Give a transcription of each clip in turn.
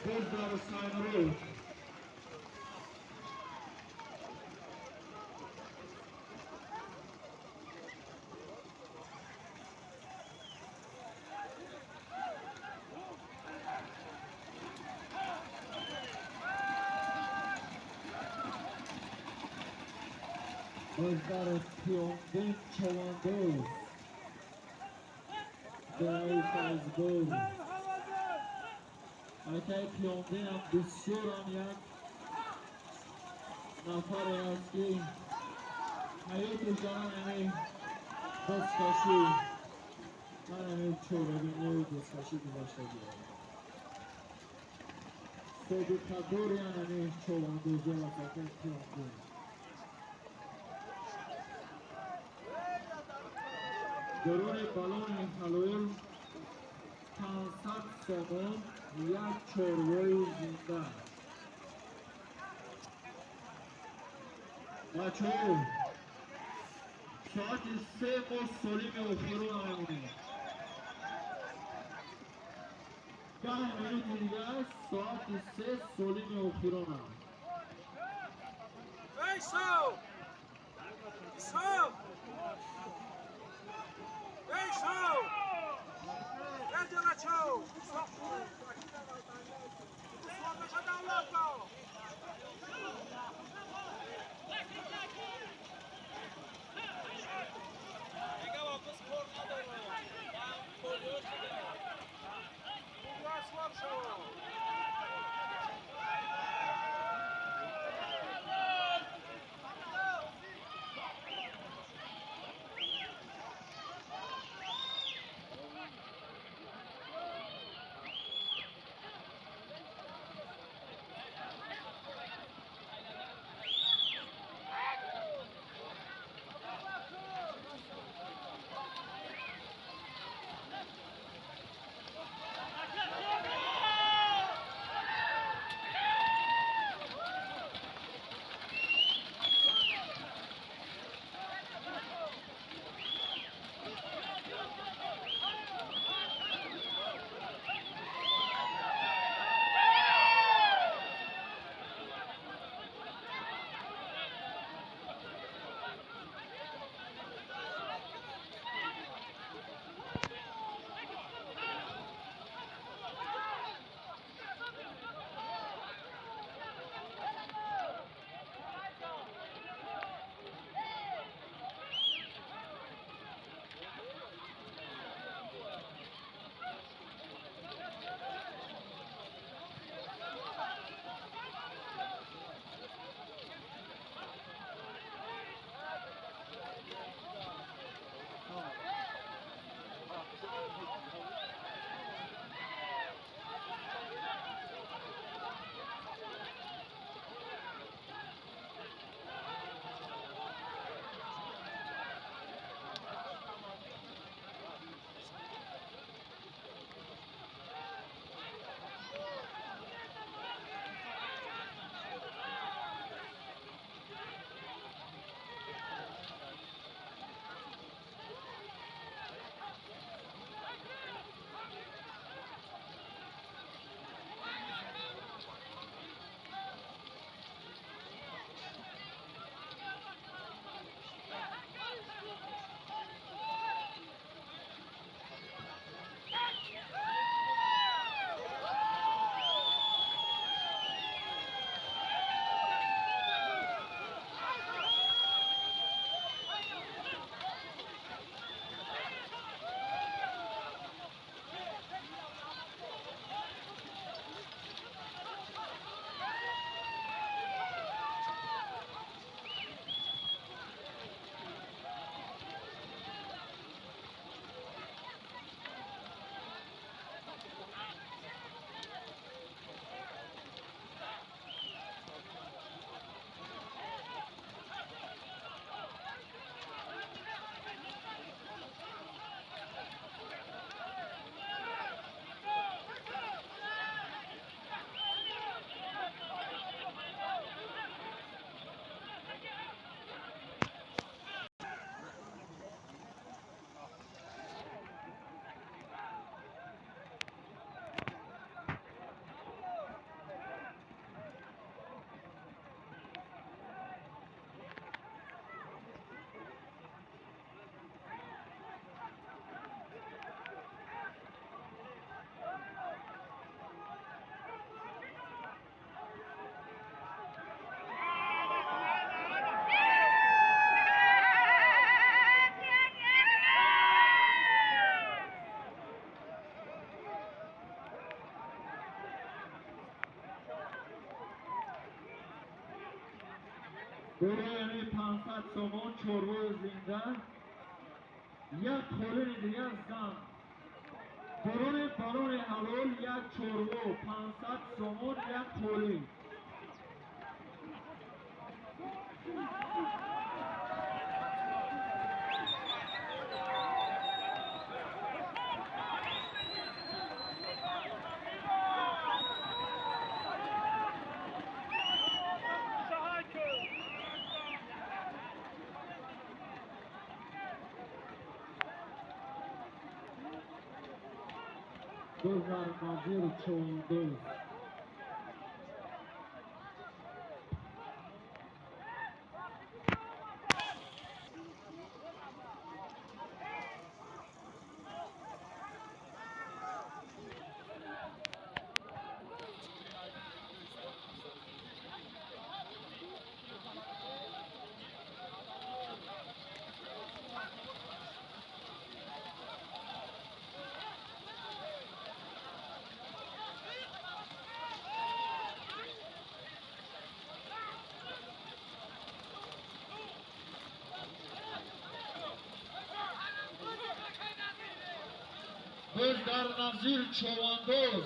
Pozdrav Sajnoru. Pozdrav Pionbin Çavandoz. Değerli Fazgul. Aytay Pionbin هم بسیار هم یک نفر است که حیات جان همه دستکشی من همه چوربینی دستکشی گذاشته گیرم صدیقه همه چواندوزه و سکن پیانبین درون بالون حلول 500 سومون یک چوروی زنده بچه ها ساعت 3 ما سالیم اخیرون همونیم 10 minut دیگه است ساعت 3 سالیم اخیرون هم Beijo! Isso! Beijo! Perde la ciao! Deixa dar um local! Liga o kız kornadı mı? Ben koruyor şimdi. Bu biraz var şu. برای 500 تومان چربه زنده، یک خورین دیگر زن. برای بالون حلال یک چربه 500 تومان یک خورین. دوزار نظیر چوندوز. دوزار نظیر چوندوز.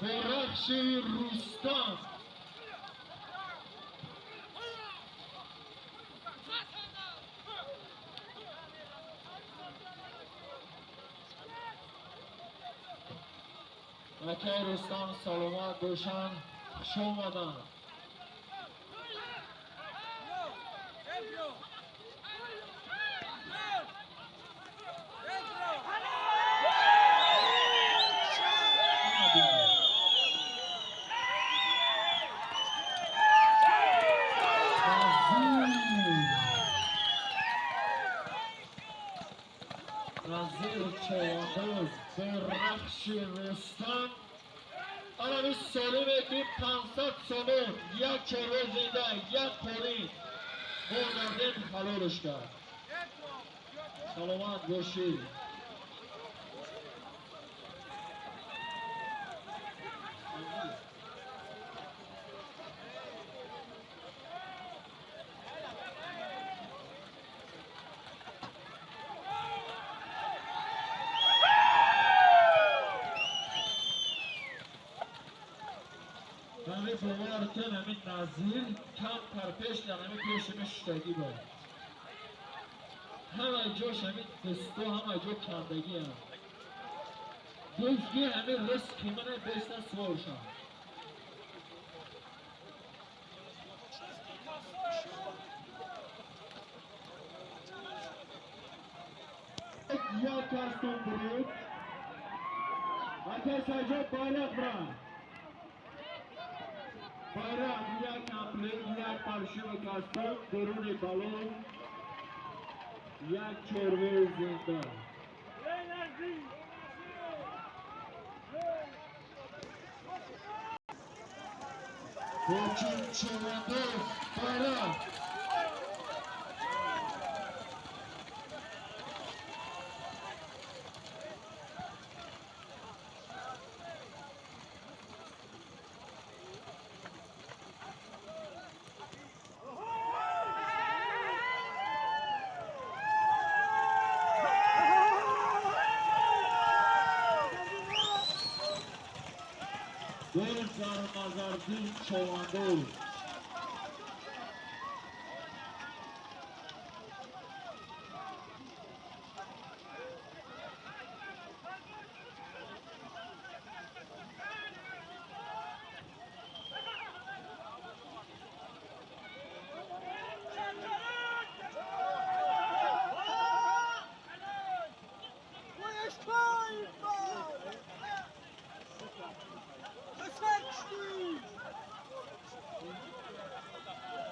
درخش روستان. بچه رستان سلامت باشن، خوش آمدن. نظیر چوندوز درخش رستان. عربی سالمه که 500 تومان یک چربه زنده یک خورین بازاردن حلالش کرد. سلامت باشید. همه باورتن همین نظیر کم پرپش در همه پیشمه شتگی باید. همه جاش همین دستو همه جا کندگی هم. دوزگی همه رست کمنه بیستن سوارشن. یک کستون برید. بچه سجا بایرق برن. بایرق یک کمپلیت یک پرشم کستون درون بالون یک چربه زنده. کوچین چوندوز بایرق. دوزار نظردین چوندوز.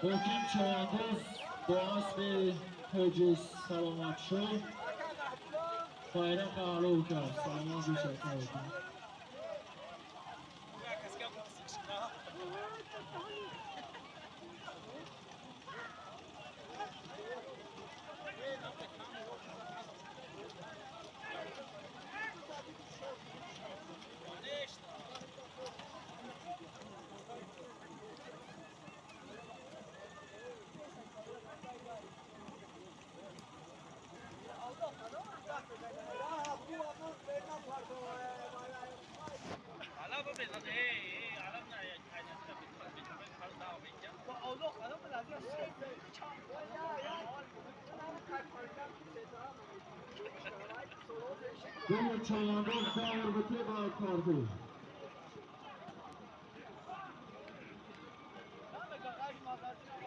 کوچین چوندوز با اسب حجز سلامت شد. بایرق علو کرد. سلامت بشه کردیم. دو چالانداز داور بته با کاردو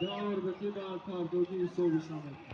داور بته با کاردو کی صوبش آمد